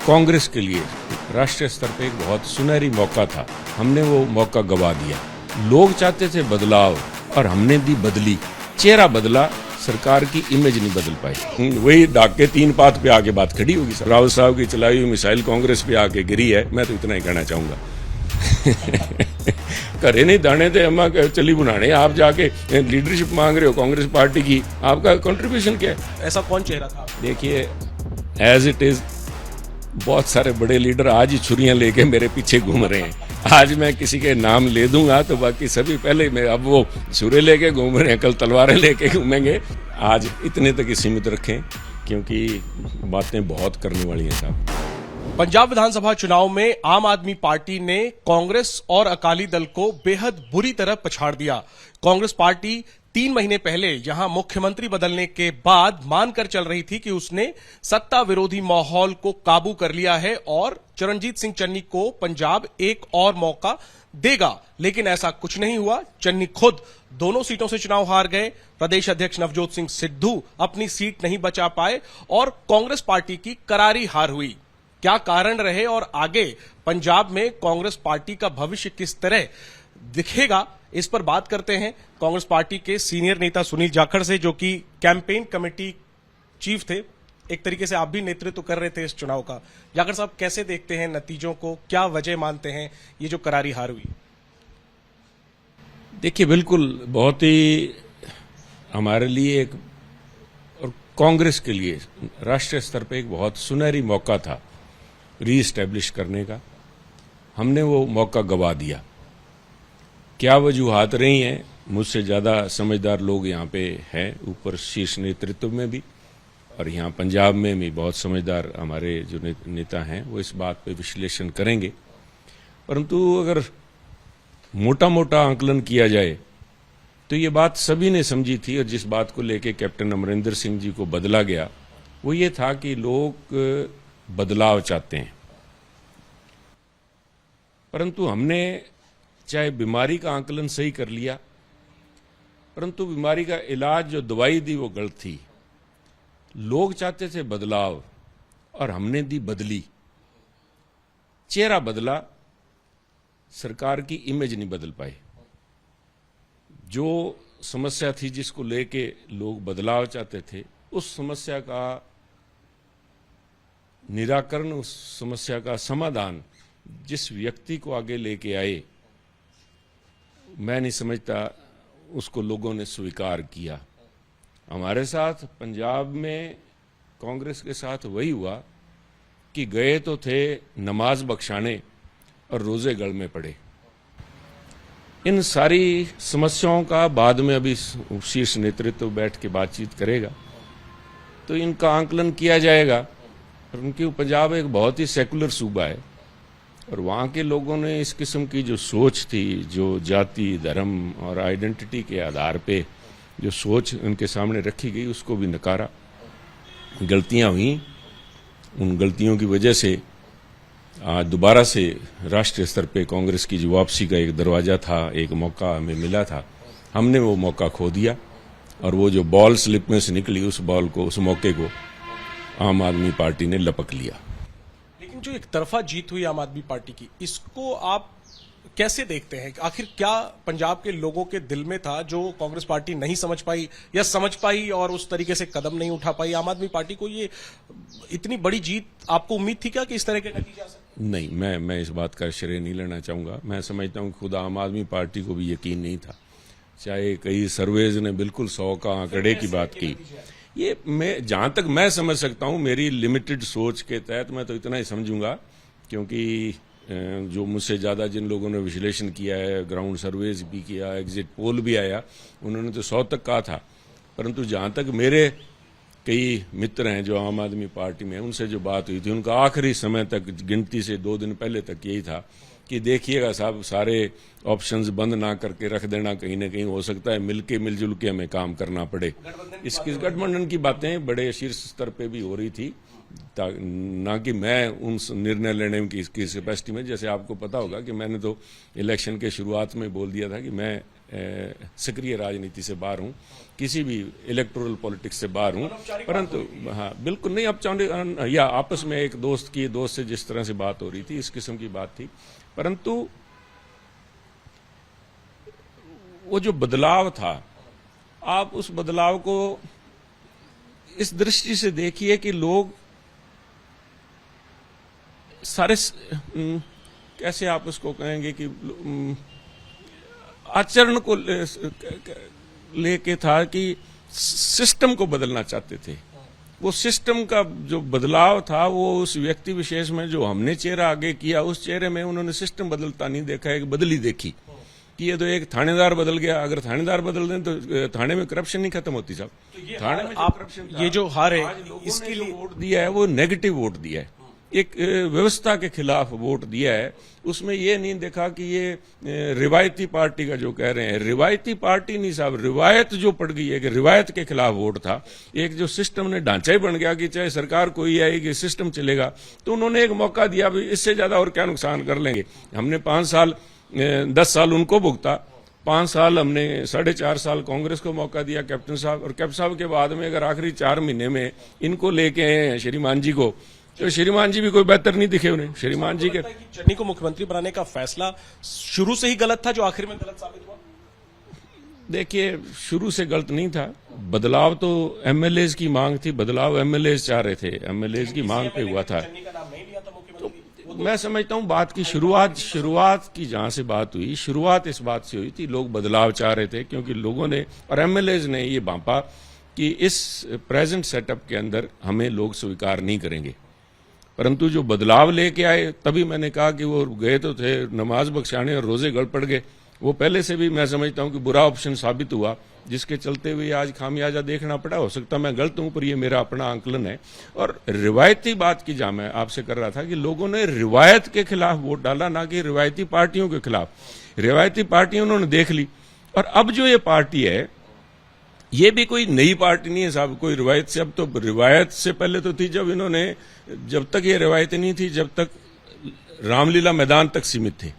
कांग्रेस के लिए राष्ट्रीय स्तर पे एक बहुत सुनहरी मौका था। हमने वो मौका गवा दिया। लोग चाहते थे बदलाव और हमने दी बदली। चेहरा बदला, सरकार की इमेज नहीं बदल पाई। वही डाके 3 बात पे आके बात खड़ी होगी। रावत साहब की चलाई हुई मिसाइल कांग्रेस पे आके गिरी है। मैं तो इतना ही कहना चाहूंगा। करे नहीं दाने थे अम्मा चली बुनाने, आप जाके लीडरशिप मांग रहे हो कांग्रेस पार्टी की। आपका कंट्रीब्यूशन क्या है? ऐसा कौन चेहरा था? देखिए, एज इट इज बहुत सारे बड़े लीडर आज ही छुरियां लेके मेरे पीछे घूम रहे हैं। आज मैं किसी के नाम ले दूंगा तो बाकी सभी पहले में अब वो छुरे लेके घूम रहे हैं, कल तलवारें लेके घूमेंगे। आज इतने तक ही सीमित रखें क्योंकि बातें बहुत करने वाली हैं साहब। पंजाब विधानसभा चुनाव में आम आदमी पार्टी ने कांग्रेस और अकाली दल को बेहद बुरी तरह पछाड़ दिया। कांग्रेस पार्टी 3 महीने पहले यहां मुख्यमंत्री बदलने के बाद मानकर चल रही थी कि उसने सत्ता विरोधी माहौल को काबू कर लिया है और चरणजीत सिंह चन्नी को पंजाब एक और मौका देगा, लेकिन ऐसा कुछ नहीं हुआ। चन्नी खुद दोनों सीटों से चुनाव हार गए। प्रदेश अध्यक्ष नवजोत सिंह सिद्धू अपनी सीट नहीं बचा पाए और कांग्रेस पार्टी की करारी हार हुई। क्या कारण रहे और आगे पंजाब में कांग्रेस पार्टी का भविष्य किस तरह दिखेगा, इस पर बात करते हैं कांग्रेस पार्टी के सीनियर नेता सुनील जाखड़ से, जो कि कैंपेन कमेटी चीफ थे। एक तरीके से आप भी नेतृत्व कर रहे थे इस चुनाव का। जाखड़ साहब, कैसे देखते हैं नतीजों को? क्या वजह मानते हैं ये जो करारी हार हुई? देखिए, बिल्कुल बहुत ही हमारे लिए एक और कांग्रेस के लिए राष्ट्रीय स्तर पे एक बहुत सुनहरी मौका था रीएस्टैब्लिश करने का। हमने वो मौका गवा दिया। क्या वजूहात रही हैं? मुझसे ज़्यादा समझदार लोग यहाँ पे हैं, ऊपर शीर्ष नेतृत्व में भी और यहाँ पंजाब में भी बहुत समझदार हमारे जो नेता हैं वो इस बात पे विश्लेषण करेंगे। परंतु अगर मोटा मोटा आंकलन किया जाए तो ये बात सभी ने समझी थी और जिस बात को लेके कैप्टन अमरिंदर सिंह जी को बदला गया वो ये था कि लोग बदलाव चाहते हैं। परंतु हमने चाहे बीमारी का आंकलन सही कर लिया, परंतु बीमारी का इलाज जो दवाई दी वो गलत थी। लोग चाहते थे बदलाव और हमने दी बदली। चेहरा बदला, सरकार की इमेज नहीं बदल पाई। जो समस्या थी जिसको लेके लोग बदलाव चाहते थे, उस समस्या का निराकरण, उस समस्या का समाधान जिस व्यक्ति को आगे लेके आए, मैं नहीं समझता उसको लोगों ने स्वीकार किया। हमारे साथ पंजाब में कांग्रेस के साथ वही हुआ कि गए तो थे नमाज बख्शाने और रोजे गढ़ में पड़े। इन सारी समस्याओं का बाद में अभी शीर्ष नेतृत्व बैठ के बातचीत करेगा तो इनका आंकलन किया जाएगा। क्योंकि पंजाब एक बहुत ही सेकुलर सूबा है और वहाँ के लोगों ने इस किस्म की जो सोच थी, जो जाति धर्म और आइडेंटिटी के आधार पे जो सोच उनके सामने रखी गई, उसको भी नकारा। गलतियाँ हुई, उन गलतियों की वजह से आज दोबारा से राष्ट्रीय स्तर पे कांग्रेस की जो वापसी का एक दरवाज़ा था, एक मौका हमें मिला था, हमने वो मौका खो दिया और वो जो बॉल स्लिप में से निकली उस बॉल को, उस मौके को आम आदमी पार्टी ने लपक लिया। लेकिन जो एक तरफा जीत हुई आम आदमी पार्टी की, इसको आप कैसे देखते हैं? आखिर क्या पंजाब के लोगों के दिल में था जो कांग्रेस पार्टी नहीं समझ पाई या समझ पाई और उस तरीके से कदम नहीं उठा पाई? आम आदमी पार्टी को ये इतनी बड़ी जीत, आपको उम्मीद थी क्या कि इस तरह के नतीजे आ सकते? नहीं, मैं इस बात का श्रेय नहीं लेना चाहूंगा। मैं समझता हूं खुद आम आदमी पार्टी को भी यकीन नहीं था। चाहे कई सर्वेज ने बिल्कुल 100 का आंकड़े की बात की, ये मैं जहां तक मैं समझ सकता हूं, मेरी लिमिटेड सोच के तहत मैं तो इतना ही समझूंगा, क्योंकि जो मुझसे ज़्यादा जिन लोगों ने विश्लेषण किया है, ग्राउंड सर्वेज भी किया, एग्जिट पोल भी आया, उन्होंने तो 100 तक कहा था। परंतु जहां तक मेरे कई मित्र हैं जो आम आदमी पार्टी में, उनसे जो बात हुई थी, उनका आखिरी समय तक, गिनती से 2 दिन पहले तक यही था कि देखिएगा साहब, सारे ऑप्शंस बंद ना करके रख देना, कहीं ना कहीं हो सकता है मिलजुल के हमें काम करना पड़े। इसकी गठबंधन की बातें बड़े शीर्ष स्तर पे भी हो रही थी, ना कि मैं उन निर्णय लेने की कैपेसिटी में। जैसे आपको पता होगा कि मैंने तो इलेक्शन के शुरुआत में बोल दिया था कि मैं सक्रिय राजनीति से बाहर हूं, किसी भी इलेक्टोरल पॉलिटिक्स से बाहर हूं, परंतु हाँ बिल्कुल नहीं। अब या आपस में एक दोस्त से जिस तरह से बात हो रही थी, इस किस्म की बात थी, परंतु वो जो बदलाव था, आप उस बदलाव को इस दृष्टि से देखिए कि लोग सारे कैसे आप उसको कहेंगे कि आचरण को लेके था कि सिस्टम को बदलना चाहते थे। वो सिस्टम का जो बदलाव था वो उस व्यक्ति विशेष में जो हमने चेहरा आगे किया, उस चेहरे में उन्होंने सिस्टम बदलता नहीं देखा, एक बदली देखी कि ये तो एक थानेदार बदल गया। अगर थानेदार बदल दें तो थाने में करप्शन नहीं खत्म होती साहब। तो थाने में आप करप्शन ये जो हार है इसके लिए वोट दिया है वो नेगेटिव वोट दिया है, एक व्यवस्था के खिलाफ वोट दिया है। उसमें ये नहीं देखा कि ये रिवायती पार्टी का जो कह रहे हैं, रिवायती पार्टी नहीं साहब, रिवायत जो पड़ गई है कि रिवायत के खिलाफ वोट था। एक जो सिस्टम ने ढांचा ही बन गया कि चाहे सरकार कोई आएगी सिस्टम चलेगा, तो उन्होंने एक मौका दिया, भाई इससे ज्यादा और क्या नुकसान कर लेंगे। हमने 5 साल 10 साल उनको भुगता, 5 साल हमने 4.5 साल कांग्रेस को मौका दिया कैप्टन साहब, और कैप्टन साहब के बाद में अगर आखिरी 4 महीने में इनको लेके आए हैं श्रीमान जी को, तो श्रीमान जी भी कोई बेहतर नहीं दिखे उन्हें। श्रीमान जी के चन्नी को मुख्यमंत्री बनाने का फैसला शुरू से ही गलत था, जो आखिर में गलत साबित हुआ। देखिए शुरू से गलत नहीं था, बदलाव तो एमएलए की मांग थी, बदलाव एमएलए चाह रहे थे, एमएलए की मांग पे हुआ था। तो मैं समझता हूं बात की शुरुआत की जहां से बात हुई, शुरुआत इस बात से हुई थी, लोग बदलाव चाह रहे थे, क्योंकि लोगों ने और एमएलए ने ये भांपा कि इस प्रेजेंट सेटअप के अंदर हमें लोग स्वीकार नहीं करेंगे। परंतु जो बदलाव लेके आए, तभी मैंने कहा कि वो गए तो थे नमाज बख्शाने और रोजे गड़ पड़ गए, वो पहले से भी मैं समझता हूं कि बुरा ऑप्शन साबित हुआ, जिसके चलते हुए आज खामियाजा देखना पड़ा। हो सकता मैं गलत हूं, पर ये मेरा अपना आंकलन है। और रिवायती बात की जहां मैं आपसे कर रहा था कि लोगों ने रिवायत के खिलाफ वोट डाला, ना कि रिवायती पार्टियों के खिलाफ। रिवायती पार्टियां उन्होंने देख ली, और अब जो ये पार्टी है ये भी कोई नई पार्टी नहीं है साहब, कोई रिवायत से, अब तो रिवायत से पहले तो थी, जब तक ये रिवायत नहीं थी, जब तक रामलीला मैदान तक सीमित थे।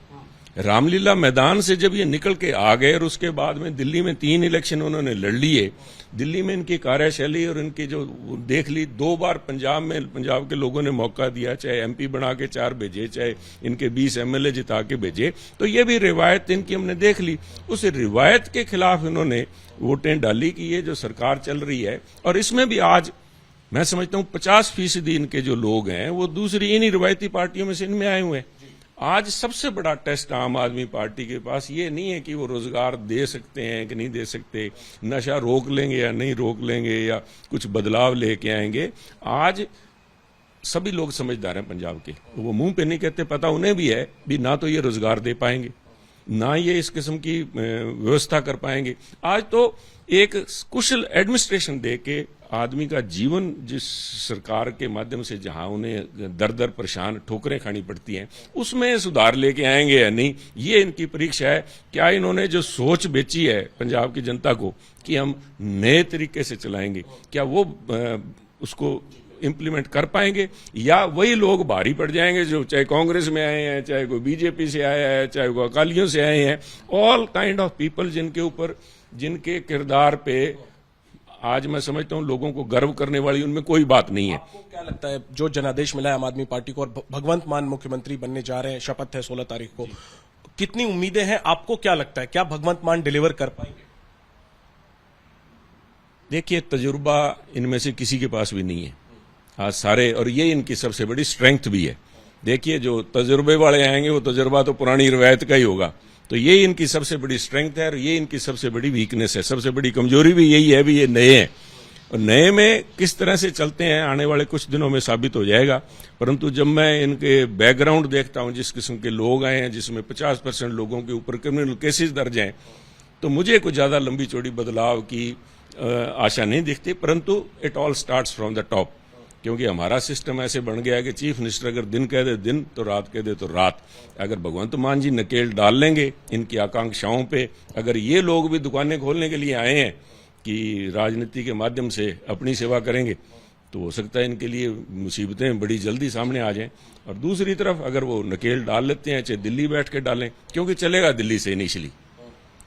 रामलीला मैदान से जब ये निकल के आ गए, और उसके बाद में दिल्ली में 3 इलेक्शन उन्होंने लड़ लिए, दिल्ली में इनकी कार्यशैली और इनकी जो देख ली, 2 बार पंजाब के लोगों ने मौका दिया, चाहे एमपी बना के 4 भेजे, चाहे इनके 20 एमएलए जिता के भेजे, तो ये भी रिवायत इनकी हमने देख ली। उस रिवायत के खिलाफ इन्होंने वोटें डाली कि ये जो सरकार चल रही है, और इसमें भी आज मैं समझता हूं 50% इनके जो लोग हैं वो दूसरी इन्हीं रिवायती पार्टियों में से इनमें आए हुए हैं। आज सबसे बड़ा टेस्ट आम आदमी पार्टी के पास ये नहीं है कि वो रोजगार दे सकते हैं कि नहीं दे सकते, नशा रोक लेंगे या नहीं रोक लेंगे, या कुछ बदलाव लेके आएंगे। आज सभी लोग समझदार हैं पंजाब के, वो मुंह पे नहीं कहते, पता उन्हें भी है भी ना तो ये रोजगार दे पाएंगे, ना ये इस किस्म की व्यवस्था कर पाएंगे। आज तो एक कुशल एडमिनिस्ट्रेशन दे के आदमी का जीवन जिस सरकार के माध्यम से जहां उन्हें दर दर परेशान ठोकरें खानी पड़ती हैं, उसमें सुधार लेके आएंगे या नहीं, ये इनकी परीक्षा है। क्या इन्होंने जो सोच बेची है पंजाब की जनता को कि हम नए तरीके से चलाएंगे, क्या वो उसको इंप्लीमेंट कर पाएंगे, या वही लोग भारी पड़ जाएंगे जो चाहे कांग्रेस में आए हैं, चाहे कोई बीजेपी से आया है, चाहे कोई अकालियों से आए हैं, ऑल काइंड ऑफ पीपल जिनके किरदार पे आज मैं समझता हूं लोगों को गर्व करने वाली उनमें कोई बात नहीं है। आपको क्या लगता है, जो जनादेश मिला है आम आदमी पार्टी को और भगवंत मान मुख्यमंत्री बनने जा रहे हैं, शपथ है 16 तारीख को, कितनी उम्मीदें हैं? आपको क्या लगता है, क्या भगवंत मान डिलीवर कर पाएंगे? देखिए तजुर्बा इनमें से किसी के पास भी नहीं है आज सारे, और ये इनकी सबसे बड़ी स्ट्रेंथ भी है। देखिए जो तजुर्बे वाले आएंगे वो तजुर्बा तो पुरानी रिवायत का ही होगा, तो ये इनकी सबसे बड़ी स्ट्रेंथ है और ये इनकी सबसे बड़ी वीकनेस है। सबसे बड़ी कमजोरी भी यही है भी ये नए हैं, और नए में किस तरह से चलते हैं आने वाले कुछ दिनों में साबित हो जाएगा। परंतु जब मैं इनके बैकग्राउंड देखता हूं, जिस किस्म के लोग आए हैं जिसमें 50% लोगों के ऊपर क्रिमिनल केसेस दर्ज हैं, तो मुझे कुछ ज्यादा लंबी चौड़ी बदलाव की आशा नहीं दिखती। परंतु it all starts from the top, क्योंकि हमारा सिस्टम ऐसे बन गया है कि चीफ मिनिस्टर अगर दिन कह दे दिन तो रात कह दे तो रात। अगर भगवंत मान जी नकेल डाल लेंगे इनकी आकांक्षाओं पे, अगर ये लोग भी दुकानें खोलने के लिए आए हैं कि राजनीति के माध्यम से अपनी सेवा करेंगे, तो हो सकता है इनके लिए मुसीबतें बड़ी जल्दी सामने आ जाएं। और दूसरी तरफ अगर वो नकेल डाल लेते हैं, चाहे दिल्ली बैठ के डालें, क्योंकि चलेगा दिल्ली से इनिशियली,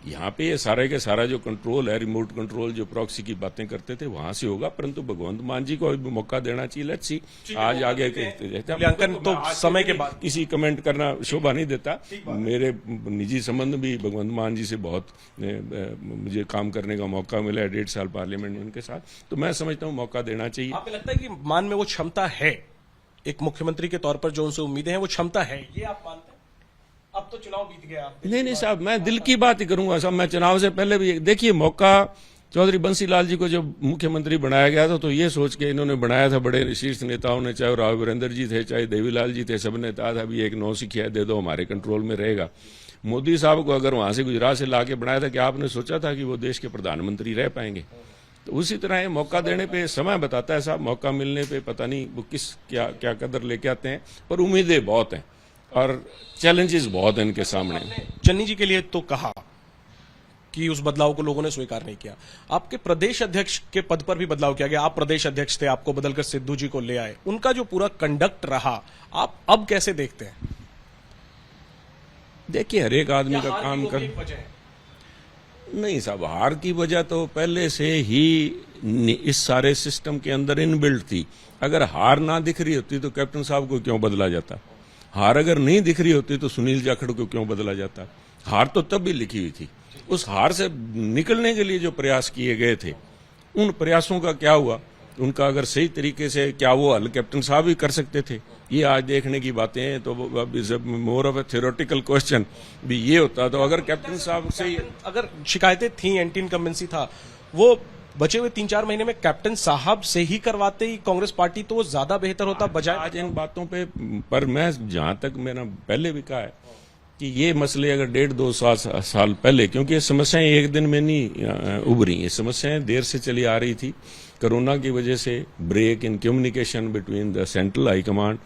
यहाँ पे ये सारे के सारा जो कंट्रोल है, रिमोट कंट्रोल, जो प्रॉक्सी की बातें करते थे वहां से होगा, परंतु भगवंत मान जी को भी मौका देना चाहिए। लेट्स सी आज आगे मूल्यांकन तो समय के बाद किसी कमेंट करना शोभा नहीं देता। मेरे निजी संबंध भी भगवंत मान जी से बहुत मुझे काम करने का मौका मिला है 1.5 साल पार्लियामेंट में उनके साथ, तो मैं समझता हूँ मौका देना चाहिए। आपको लगता है कि मान में वो क्षमता है, एक मुख्यमंत्री के तौर पर जो उनसे उम्मीदें हैं वो क्षमता है, ये आप मानते हैं? अब तो चुनाव बीत गया। नहीं साहब, मैं दिल की बात ही करूंगा साहब। मैं चुनाव से पहले भी देखिए, मौका चौधरी बंसीलाल जी को जब मुख्यमंत्री बनाया गया था तो ये सोच के इन्होंने बनाया था, बड़े शीर्ष नेताओं ने, चाहे राव वीरेंद्र जी थे, चाहे देवीलाल जी थे, सब ने कहा था भी एक नौसिखिया दे दो, हमारे कंट्रोल में रहेगा। मोदी साहब को अगर वहां से गुजरात से लाके बनाया था, कि आपने सोचा था कि वो देश के प्रधानमंत्री रह पाएंगे? तो उसी तरह मौका देने पे समय बताता है साहब, मौका मिलने पे पता नहीं वो किस क्या कदर लेके आते हैं, पर उम्मीदें बहुत हैं और चैलेंजेस बहुत हैं इनके सामने। चन्नी जी के लिए तो कहा कि उस बदलाव को लोगों ने स्वीकार नहीं किया। आपके प्रदेश अध्यक्ष के पद पर भी बदलाव किया गया, आप प्रदेश अध्यक्ष थे, आपको बदलकर सिद्धू जी को ले आए। उनका जो पूरा कंडक्ट रहा, आप अब कैसे देखते हैं? देखिए, हर एक आदमी का काम कर नहीं साहब, हार की वजह तो पहले से ही इस सारे सिस्टम के अंदर इनबिल्ट थी। अगर हार ना दिख रही होती तो कैप्टन साहब को क्यों बदला जाता? हार अगर नहीं दिख रही होती तो सुनील जाखड़ को क्यों बदला जाता? हार तो तब भी लिखी हुई थी। उस हार से निकलने के लिए जो प्रयास किए गए थे, उन प्रयासों का क्या हुआ? उनका अगर सही तरीके से क्या वो हल कैप्टन साहब ही कर सकते थे? ये आज देखने की बातें हैं। तो more of A theoretical question भी ये होता, तो अगर कैप्टन साहब से अगर शिकायतें थी, एंटी इनकम्बेंसी था, वो बचे हुए 3-4 महीने में कैप्टन साहब से ही करवाते ही कांग्रेस पार्टी, तो वो ज्यादा बेहतर होता बजाय। आज इन बातों पे पर मैं जहां तक मैंने पहले भी कहा है कि ये मसले अगर 1.5-2 साल पहले, क्योंकि ये समस्याएं एक दिन में नहीं उभरी, ये समस्याएं देर से चली आ रही थी। कोरोना की वजह से break in communication between the central high command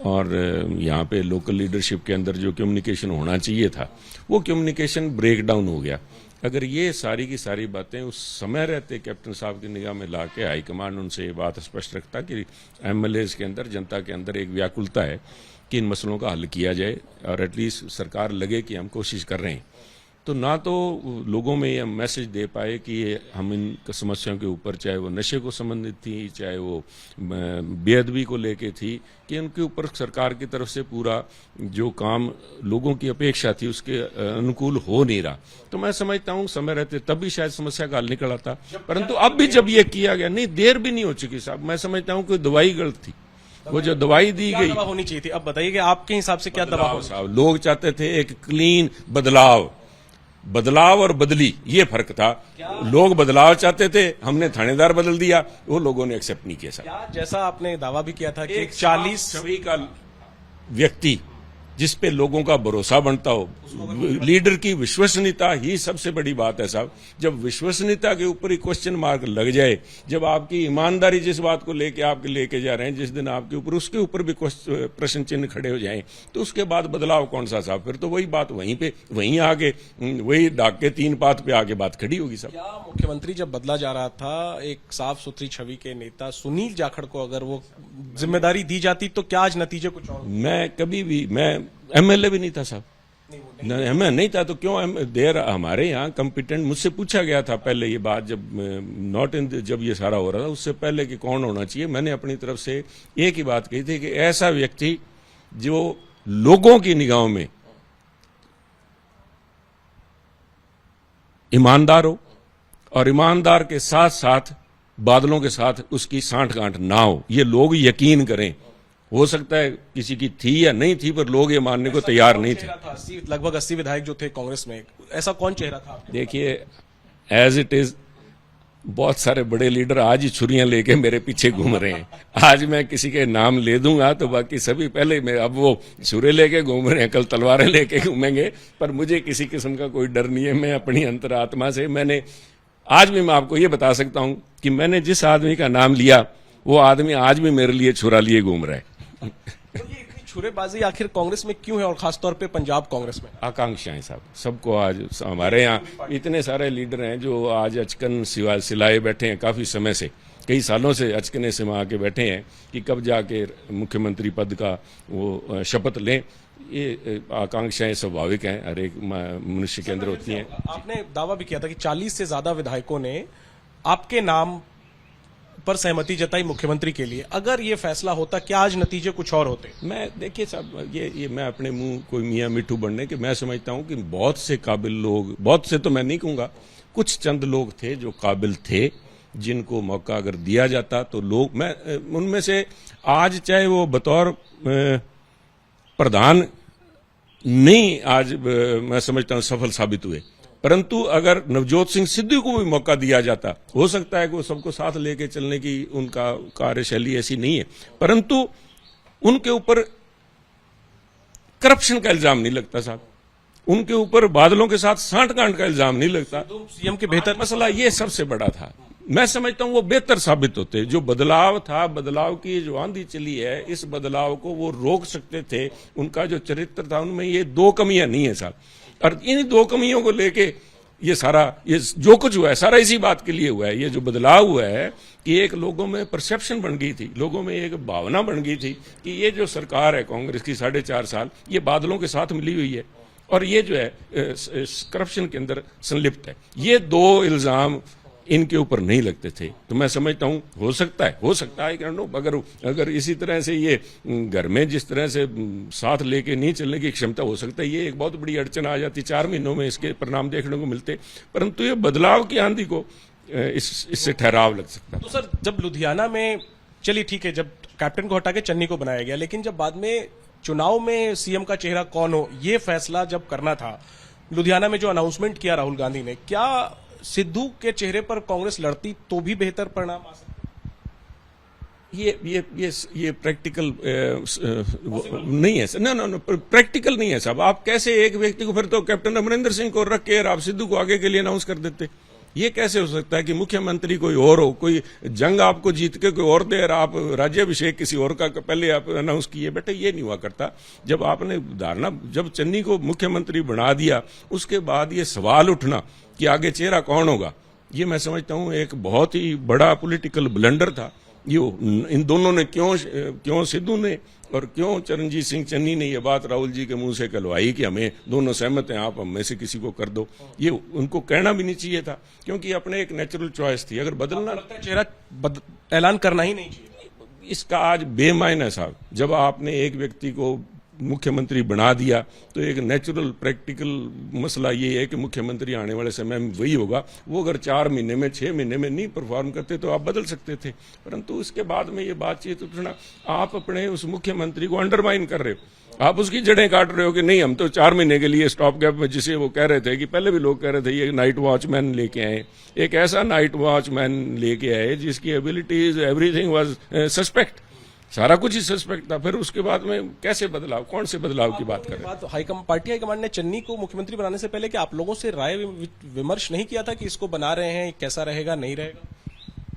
और यहाँ पे लोकल लीडरशिप के अंदर जो कम्युनिकेशन होना चाहिए था, वो कम्युनिकेशन ब्रेक डाउन हो गया। अगर ये सारी की सारी बातें उस समय रहते कैप्टन साहब की निगाह में लाके हाईकमान उनसे ये बात स्पष्ट रखता कि एमएलएज के अंदर, जनता के अंदर एक व्याकुलता है कि इन मसलों का हल किया जाए और एटलीस्ट सरकार लगे कि हम कोशिश कर रहे हैं, तो ना तो लोगों में ये मैसेज दे पाए कि हम इन समस्याओं के ऊपर, चाहे वो नशे को संबंधित थी, चाहे वो बेअदबी को लेके थी, कि उनके ऊपर सरकार की तरफ से पूरा जो काम लोगों की अपेक्षा थी उसके अनुकूल हो नहीं रहा। तो मैं समझता हूँ समय रहते तब भी शायद समस्या का हल निकल आता, परंतु अब भी जब ये किया गया, नहीं देर भी नहीं हो चुकी साहब। मैं समझता हूँ कोई दवाई गलत थी, वो जो दवाई दी गई दवा होनी चाहिए थी। अब बताइए कि आपके हिसाब से क्या दवा हो? साहब, लोग चाहते थे एक क्लीन बदलाव और बदली, ये फर्क था। लोग बदलाव चाहते थे, हमने थानेदार बदल दिया, वो लोगों ने एक्सेप्ट नहीं किया साहब। जैसा आपने दावा भी किया था कि 40 छवि का व्यक्ति जिस पे लोगों का भरोसा बनता हो, लीडर की विश्वसनीयता ही सबसे बड़ी बात है साहब। जब विश्वसनीयता के ऊपर ही क्वेश्चन मार्क लग जाए, जब आपकी ईमानदारी जिस बात को लेके आपके लेके जा रहे हैं, जिस दिन आपके ऊपर उसके ऊपर भी प्रश्न चिन्ह खड़े हो जाएं, तो उसके बाद बदलाव कौन सा साहब? फिर तो वही बात वहीं आके वही डाक के 3 बात पे आगे बात खड़ी होगी साहब। क्या मुख्यमंत्री जब बदला जा रहा था, एक साफ सुथरी छवि के नेता सुनील जाखड़ को अगर वो जिम्मेदारी दी जाती तो क्या आज नतीजे कुछ और? मैं एमएलए भी नहीं था साहब, मैं नहीं था तो क्यों देर हमारे यहाँ कॉम्पिटेंट। मुझसे पूछा गया था पहले ये बात, जब ये सारा हो रहा था, उससे पहले कि कौन होना चाहिए, मैंने अपनी तरफ से एक ही बात कही थी कि ऐसा व्यक्ति जो लोगों की निगाहों में ईमानदार हो और ईमानदार के साथ साथ बादलों के साथ उसकी सांठ-गांठ ना हो, ये लोग यकीन करें। हो सकता है किसी की थी या नहीं थी, पर लोग ये मानने को तैयार नहीं थे। लगभग 80 विधायक जो थे कांग्रेस में, ऐसा कौन चेहरा था? देखिए, एज इट इज बहुत सारे बड़े लीडर आज ही छुरियां लेके मेरे पीछे घूम रहे हैं। आज मैं किसी के नाम ले दूंगा तो बाकी सभी पहले में, अब वो छुरे लेके घूम रहे हैं, कल तलवारें लेके घूमेंगे, पर मुझे किसी किस्म का कोई डर नहीं है। मैं अपनी अंतरात्मा से आज भी मैं आपको ये बता सकता हूं कि मैंने जिस आदमी का नाम लिया, वो आदमी आज भी मेरे लिए छुरा लिए घूम रहा है। तो ये इतनी छुरेबाजी आखिर कांग्रेस में क्यों है, और खासतौर पे पंजाब कांग्रेस में? आकांक्षाएं साहब, सबको आज हमारे यहाँ इतने सारे लीडर हैं जो आज अचकन सिलाए बैठे हैं काफी समय से, कई सालों से अचकने से वहाँ आके बैठे हैं कि कब जाके मुख्यमंत्री पद का वो शपथ लें। ये आकांक्षाएं स्वाभाविक हैं, हर एक मनुष्य के अंदर होती हैं। आपने दावा भी किया था कि 40 से ज्यादा विधायकों ने आपके नाम पर सहमति जताई मुख्यमंत्री के लिए। अगर ये फैसला होता, क्या आज नतीजे कुछ और होते? मैं देखिए साहब, ये मैं अपने मुंह कोई मियाँ मिट्ठू बनने के, मैं समझता हूं कि बहुत से काबिल लोग, बहुत से तो मैं नहीं कहूंगा, कुछ चंद लोग थे जो काबिल थे, जिनको मौका अगर दिया जाता तो लोग, मैं उनमें से आज चाहे वो बतौर प्रधान नहीं, आज मैं समझता हूं सफल साबित हुए, परंतु अगर नवजोत सिंह सिद्धू को भी मौका दिया जाता, हो सकता है कि वो सबको साथ लेके चलने की उनका कार्यशैली ऐसी नहीं है, परंतु उनके ऊपर करप्शन का इल्जाम नहीं लगता साहब, उनके ऊपर बादलों के साथ सांठगांठ का इल्जाम नहीं लगता। सीएम के बेहतर मसला ये सबसे बड़ा था। मैं समझता हूं वो बेहतर साबित होते। जो बदलाव था, बदलाव की जो आंधी चली है, इस बदलाव को वो रोक सकते थे। उनका जो चरित्र था, उनमें ये दो कमियां नहीं है साहब, और इन दो कमियों को लेके ये सारा, ये जो कुछ हुआ है सारा इसी बात के लिए हुआ है। ये जो बदलाव हुआ है कि एक लोगों में परसेप्शन बन गई थी, लोगों में एक भावना बन गई थी कि ये जो सरकार है कांग्रेस की 4.5 साल, ये बादलों के साथ मिली हुई है और ये जो है करप्शन के अंदर संलिप्त है। ये दो इल्जाम इनके ऊपर नहीं लगते थे। तो मैं समझता हूं हो सकता है अगर इसी तरह से ये घर में जिस तरह से साथ लेके नहीं चलने की क्षमता, हो सकता है ये एक बहुत बड़ी अड़चन आ जाती, 4 महीनों में इसके परिणाम देखने को मिलते, परंतु ये बदलाव की आंधी को इससे ठहराव लग सकता। तो सर, जब लुधियाना में, चलिए ठीक है, जब कैप्टन को हटा के चन्नी को बनाया गया, लेकिन जब बाद में चुनाव में सीएम का चेहरा कौन हो, ये फैसला जब करना था, लुधियाना में जो अनाउंसमेंट किया राहुल गांधी ने, क्या सिद्धू के चेहरे पर कांग्रेस लड़ती तो भी बेहतर परिणाम आ सकता? ये प्रैक्टिकल नहीं है। ना प्रैक्टिकल नहीं है साहब। आप कैसे एक व्यक्ति को, फिर तो कैप्टन अमरिंदर सिंह को रख के आप सिद्धू को आगे के लिए अनाउंस कर देते? ये कैसे हो सकता है कि मुख्यमंत्री कोई और हो, कोई जंग आपको जीत के कोई और दे और आप राज्याभिषेक किसी और का पहले आप अनाउंस किए? बेटा ये नहीं हुआ करता। जब आपने धारणा, जब चन्नी को मुख्यमंत्री बना दिया, उसके बाद ये सवाल उठना कि आगे चेहरा कौन होगा, ये मैं समझता हूं एक बहुत ही बड़ा पॉलिटिकल ब्लंडर था। ये इन दोनों ने क्यों सिद्धू ने और क्यों चरणजीत सिंह चन्नी ने ये बात राहुल जी के मुंह से कहलवाई कि हमें दोनों सहमत हैं, आप हम में से किसी को कर दो, ये उनको कहना भी नहीं चाहिए था, क्योंकि अपने एक नेचुरल चॉइस थी। अगर बदलना, चेहरा ऐलान करना ही नहीं चाहिए। इसका आज बेमायना साहब, जब आपने एक व्यक्ति को मुख्यमंत्री बना दिया तो एक नेचुरल प्रैक्टिकल मसला ये है कि मुख्यमंत्री आने वाले समय में वही होगा। वो अगर 4 महीने में 6 महीने में नहीं परफॉर्म करते तो आप बदल सकते थे, परंतु उसके बाद में ये बातचीत उठना, आप अपने उस मुख्यमंत्री को अंडरमाइन कर रहे हो, आप उसकी जड़ें काट रहे हो कि नहीं हम तो 4 महीने के लिए स्टॉप गैप में, जिसे वो कह रहे थे कि पहले भी लोग कह रहे थे, ये नाइट वॉचमैन लेके आए, एक ऐसा नाइट वॉचमैन लेके आए जिसकी एबिलिटीज एवरीथिंग वाज सस्पेक्ट, सारा कुछ ही सस्पेक्ट था। फिर उसके बाद में कैसे बदलाव, कौन से बदलाव की बात कर रहे हैं? पार्टी हाईकमान ने चन्नी को मुख्यमंत्री बनाने से पहले कि आप लोगों से राय विमर्श नहीं किया था कि इसको बना रहे हैं, कैसा रहेगा नहीं रहेगा?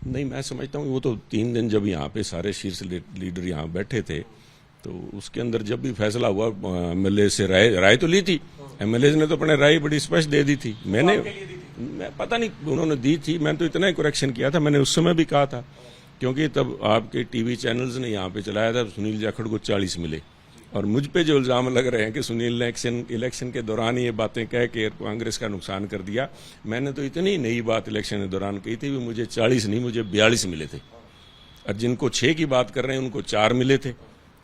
नहीं, मैं समझता हूँ वो तो 3 दिन जब यहाँ पे सारे शीर्ष लीडर यहाँ बैठे थे, तो उसके अंदर जब भी फैसला हुआ, एमएलए से राय तो ली थी, एमएलए ने तो अपने राय बड़ी स्पष्ट दे दी थी। मैं पता नहीं उन्होंने दी थी, मैंने तो इतना ही करेक्शन किया था, मैंने उस समय भी कहा था, क्योंकि तब आपके टीवी चैनल्स ने यहाँ पे चलाया था, सुनील जाखड़ को 40 मिले, और मुझ पे जो इल्जाम लग रहे हैं कि सुनील ने इलेक्शन के दौरान ये बातें कह के कांग्रेस का नुकसान कर दिया, मैंने तो इतनी नई बात इलेक्शन के दौरान कही थी, मुझे 40 नहीं, मुझे 42 मिले थे, और जिनको 6 की बात कर रहे हैं उनको 4 मिले थे,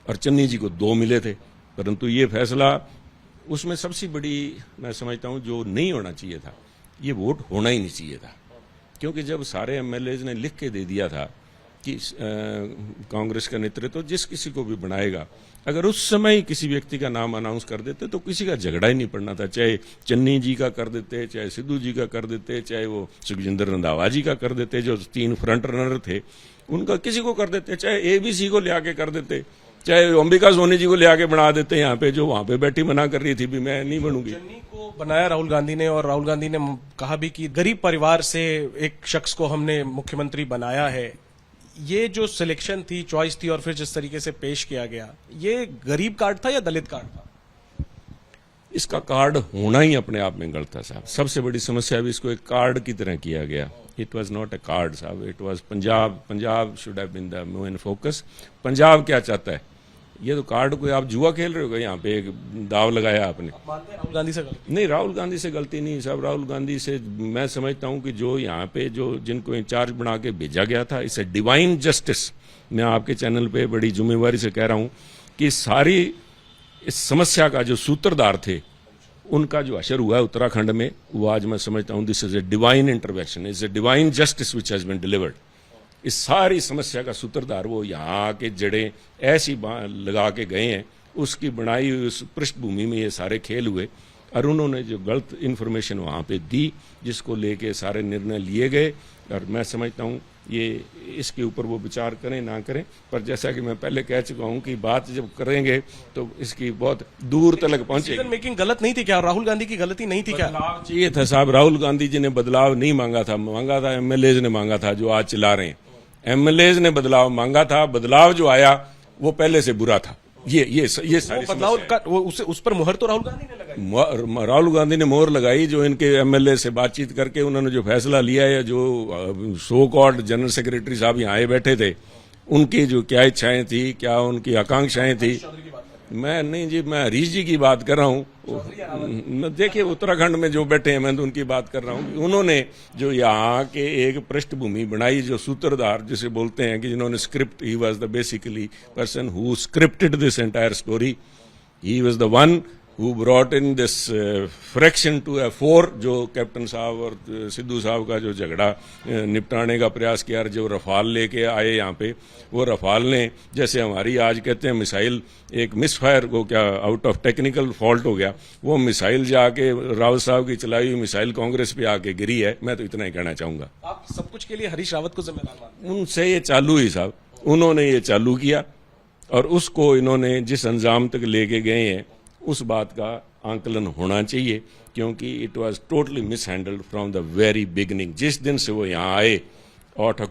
और चन्नी जी को 2 मिले थे। परंतु ये फैसला, उसमें सबसे बड़ी मैं समझता हूँ जो नहीं होना चाहिए था, ये वोट होना ही नहीं चाहिए था, क्योंकि जब सारे एमएलए ने लिख के दे दिया था कि कांग्रेस का नेतृत्व जिस किसी को भी बनाएगा, अगर उस समय किसी व्यक्ति का नाम अनाउंस कर देते तो किसी का झगड़ा ही नहीं पड़ना था, चाहे चन्नी जी का कर देते, चाहे सिद्धू जी का कर देते, चाहे वो सुखजिंदर रंधावा जी का कर देते, जो 3 फ्रंट रनर थे उनका किसी को कर देते, चाहे एबीसी को ले आके कर देते, चाहे अंबिका सोनी जी को ले आके बना देते यहाँ पे, जो वहां पे बैठी मना कर रही थी भी मैं नहीं बनूंगी। चन्नी को बनाया राहुल गांधी ने, और राहुल गांधी ने कहा भी कि गरीब परिवार से एक शख्स को हमने मुख्यमंत्री बनाया है। ये जो सिलेक्शन थी, चॉइस थी, और फिर जिस तरीके से पेश किया गया, ये गरीब कार्ड था या दलित कार्ड था? इसका कार्ड होना ही अपने आप में गलत है साहब। सबसे बड़ी समस्या भी इसको एक कार्ड की तरह किया गया। It was not a card साहब, it was Punjab. Punjab should have been the main focus. Punjab क्या चाहता है? ये तो कार्ड कोई आप जुआ खेल रहे हो, यहाँ पे एक दाव लगाया आपने। मानते हैं राहुल गांधी से गलती? नहीं, राहुल गांधी से गलती नहीं साहब। राहुल गांधी से मैं समझता हूं कि जो यहाँ पे जो जिनको इंचार्ज बना के भेजा गया था, इसे डिवाइन जस्टिस। मैं आपके चैनल पे बड़ी जिम्मेवारी से कह रहा हूं कि सारी इस समस्या का जो सूत्रधार थे, उनका जो असर हुआ है उत्तराखंड में, वो आज मैं समझता हूं this is a divine intervention, is a divine justice which has been delivered. इस सारी समस्या का सूत्रधार वो यहाँ के जड़ें ऐसी लगा के गए हैं, उसकी बनाई हुई उस पृष्ठभूमि में ये सारे खेल हुए, और उन्होंने जो गलत इन्फॉर्मेशन वहाँ पे दी, जिसको लेके सारे निर्णय लिए गए। और मैं समझता हूँ ये इसके ऊपर वो विचार करें ना करें, पर जैसा कि मैं पहले कह चुका हूँ कि बात जब करेंगे तो इसकी बहुत दूर तक पहुंचेगी। डिसीजन मेकिंग गलत नहीं थी क्या? राहुल गांधी की गलती नहीं थी क्या? बदलाव चाहिए था साहब। राहुल गांधी जी ने बदलाव नहीं मांगा था एमएलएज ने मांगा था, जो आज चला रहे हैं। एमएलएज ने बदलाव मांगा था, बदलाव जो आया वो पहले से बुरा था। ये सारी बदलाव का उस पर मुहर तो राहुल गांधी ने लगाई। राहुल गांधी ने मोहर लगाई, जो इनके एमएलए से बातचीत करके उन्होंने जो फैसला लिया है, जो सो कॉल्ड जनरल सेक्रेटरी साहब यहाँ आए बैठे थे, उनकी जो क्या इच्छाएं थी, क्या उनकी आकांक्षाएं थी। मैं नहीं जी, मैं हरीश जी की बात कर रहा हूँ। देखिए उत्तराखंड में जो बैठे हैं, मैं तो उनकी बात कर रहा हूँ। उन्होंने जो यहाँ के एक पृष्ठभूमि बनाई, जो सूत्रधार जिसे बोलते हैं कि जिन्होंने script, he was the basically person who scripted this entire story. He was the one who brought in this friction to a fore, जो कैप्टन साहब और सिद्धू साहब का जो झगड़ा निपटाने का प्रयास किया, जो रफाल लेके आए यहाँ पे, वो रफाल ने जैसे हमारी आज कहते हैं मिसाइल एक मिसफायर को, क्या आउट ऑफ टेक्निकल फॉल्ट हो गया, वो मिसाइल जाके रावत साहब की चलाई हुई मिसाइल कांग्रेस पे आके गिरी है। मैं तो इतना ही कहना चाहूंगा। आप सब कुछ के लिए हरीश रावत को जिम्मेदार मानते हैं? उनसे ये चालू ही साहब, उन्होंने ये चालू किया और उसको इन्होंने जिस अंजाम तक लेके गए हैं, उस बात का आंकलन होना चाहिए, क्योंकि it was totally mishandled from the very beginning. जिस दिन से वो यहाँ आए, 8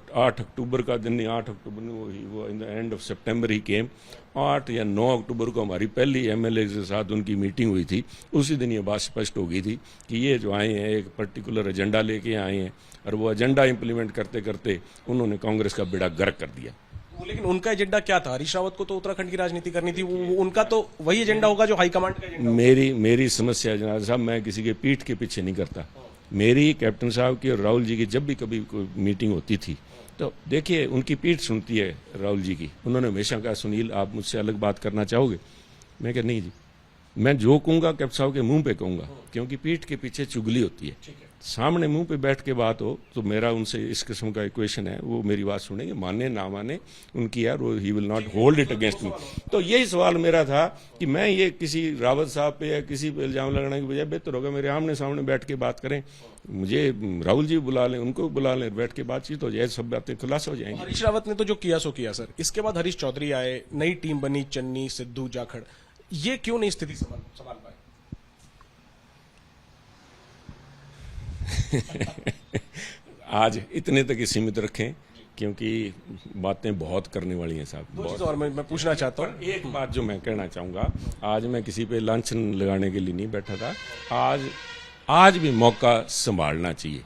अक्टूबर का दिन, 8 अक्टूबर वो इन द एंड ऑफ सितंबर ही केम, 8 या 9 अक्टूबर को हमारी पहली एमएलए के साथ उनकी मीटिंग हुई थी। उसी दिन ये बात स्पष्ट हो गई थी कि ये जो आए हैं एक पर्टिकुलर एजेंडा लेके आए हैं, और वो एजेंडा इंप्लीमेंट करते करते उन्होंने कांग्रेस का बेड़ा गर्क कर दिया। लेकिन उनका एजेंडा क्या था? हरीश रावत को तो उत्तराखंड की राजनीति करनी थी, उनका तो वही एजेंडा होगा जो हाईकमांड का एजेंडा। मेरी समस्या जनाब साहब, मैं किसी के पीठ के पीछे नहीं करता। मेरी कैप्टन साहब की और राहुल जी की जब भी कभी कोई मीटिंग होती थी, तो देखिए उनकी पीठ सुनती है राहुल जी की। उन्होंने हमेशा कहा, सुनील आप मुझसे अलग बात करना चाहोगे? मैं कहा नहीं जी, मैं जो कहूंगा कैप्टन साहब के मुंह पे कहूंगा, क्योंकि पीठ के पीछे चुगली होती है। सामने मुंह पे बैठ के बात हो तो मेरा उनसे इस किस्म का इक्वेशन है, वो मेरी बात सुनेंगे, माने ना माने उनकी यार, वो he will not hold it against me. तो यही सवाल मेरा था कि मैं ये किसी रावत साहब पे या किसी पे इल्जाम लगाने की बजाय बेहतर होगा मेरे आमने सामने बैठ के बात करें। मुझे राहुल जी बुला लें, उनको बुला लें, बैठ के बातचीत हो जाए, सब बातें खुलासा हो जाएंगी। हरीश रावत ने तो जो किया सो किया सर। इसके बाद हरीश चौधरी आए, नई टीम बनी, चन्नी, सिद्धू, जाखड़। ये क्यों नहीं स्थिति संभाल पाए? आज इतने तक ही सीमित रखें, क्योंकि बातें बहुत करने वाली हैं साहब। बहुत। और मैं पूछना चाहता हूँ एक बात जो मैं कहना चाहूंगा, आज मैं किसी पे लांछन लगाने के लिए नहीं बैठा था। आज भी मौका संभालना चाहिए।